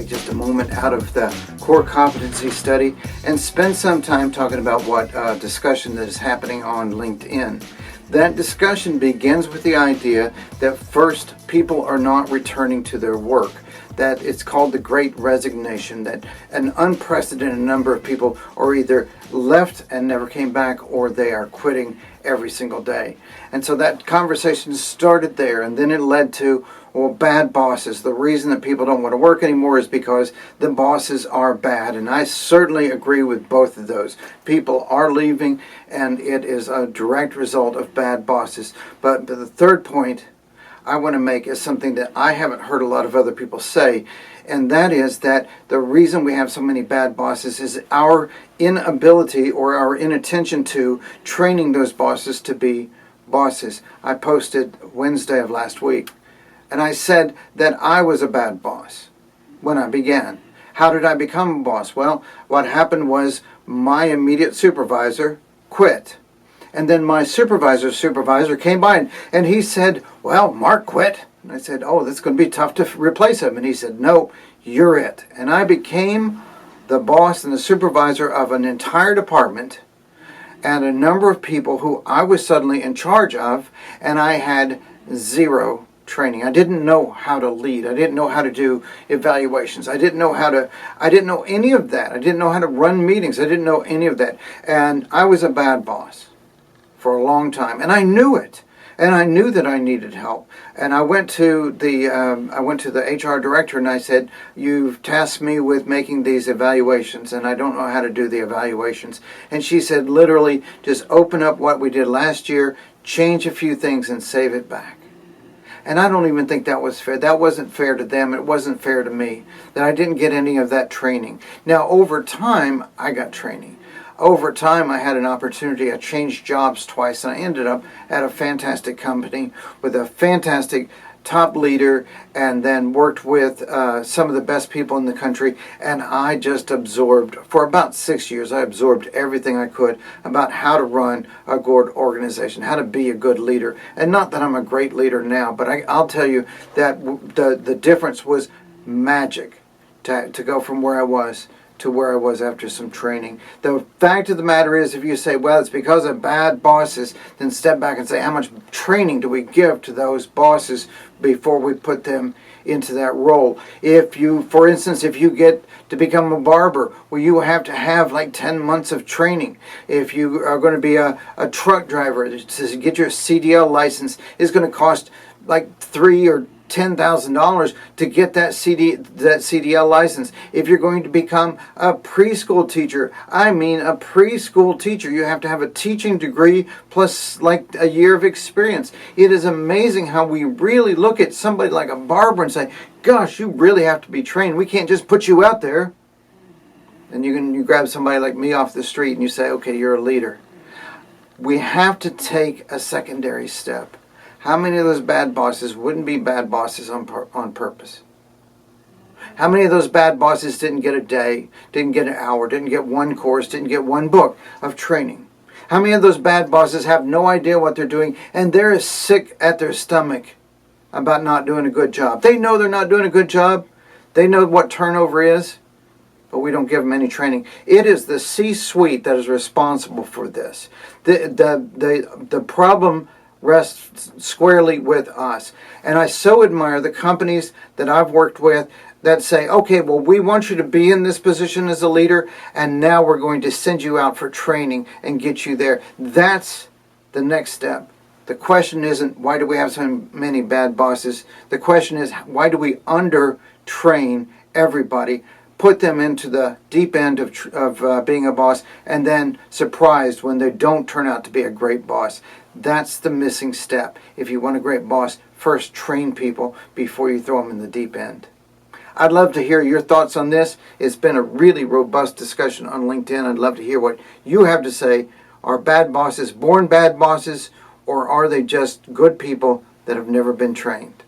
take just a moment out of the core competency study and spend some time talking about what discussion that is happening on LinkedIn. That discussion begins with the idea that first, people are not returning to their work, that it's called the Great Resignation, that an unprecedented number of people are either left and never came back, or they are quitting every single day. And so that conversation started there, and then it led to, well, bad bosses. The reason that people don't want to work anymore is because the bosses are bad. And I certainly agree with both of those. People are leaving, and it is a direct result of bad bosses. But the third point I want to make is something that I haven't heard a lot of other people say, and that is that the reason we have so many bad bosses is our inability or our inattention to training those bosses to be bosses. I posted Wednesday of last week, and I said that I was a bad boss when I began. How did I become a boss? Well, what happened was my immediate supervisor quit. And then my supervisor came by and he said, well, Mark quit. And I said, oh, that's going to be tough to replace him. And he said, no, you're it. And I became the boss and the supervisor of an entire department and a number of people who I was suddenly in charge of, and I had zero training. I didn't know how to lead. I didn't know how to do evaluations. I didn't know any of that. I didn't know how to run meetings. I didn't know any of that. And I was a bad boss for a long time, and I knew it, and I knew that I needed help. And I went to the HR director and I said, "You've tasked me with making these evaluations, and I don't know how to do the evaluations." And she said, "Literally, just open up what we did last year, change a few things, and save it back." And I don't even think that was fair. That wasn't fair to them. It wasn't fair to me that I didn't get any of that training. Now, over time, I got training. Over time, I had an opportunity. I changed jobs twice, and I ended up at a fantastic company with a fantastic top leader, and then worked with some of the best people in the country. And I just absorbed, for about 6 years, I absorbed everything I could about how to run a good organization, how to be a good leader. And not that I'm a great leader now, but I'll tell you that the difference was magic to go from where I was to where I was after some training. The fact of the matter is, if you say, well, it's because of bad bosses, then step back and say, how much training do we give to those bosses before we put them into that role? If you, for instance, if you get to become a barber, well, you have to have like 10 months of training. If you are going to be a truck driver, to get your CDL license is going to cost like $3,000 or $10,000 to get that CDL license. If you're going to become a preschool teacher, you have to have a teaching degree plus like a year of experience. It is amazing how we really look at somebody like a barber and say, gosh, you really have to be trained. We can't just put you out there. And you grab somebody like me off the street and you say, okay, you're a leader. We have to take a secondary step. How many of those bad bosses wouldn't be bad bosses on purpose? How many of those bad bosses didn't get a day, didn't get an hour, didn't get one course, didn't get one book of training? How many of those bad bosses have no idea what they're doing, and they're sick at their stomach about not doing a good job? They know they're not doing a good job. They know what turnover is, but we don't give them any training. It is the C-suite that is responsible for this. The problem rests squarely with us. And I so admire the companies that I've worked with that say, okay, well, we want you to be in this position as a leader, and now we're going to send you out for training and get you there. That's the next step. The question isn't, why do we have so many bad bosses? The question is, why do we under-train everybody, put them into the deep end of being a boss, and then surprised when they don't turn out to be a great boss? That's the missing step. If you want a great boss, first train people before you throw them in the deep end. I'd love to hear your thoughts on this. It's been a really robust discussion on LinkedIn. I'd love to hear what you have to say. Are bad bosses born bad bosses, or are they just good people that have never been trained?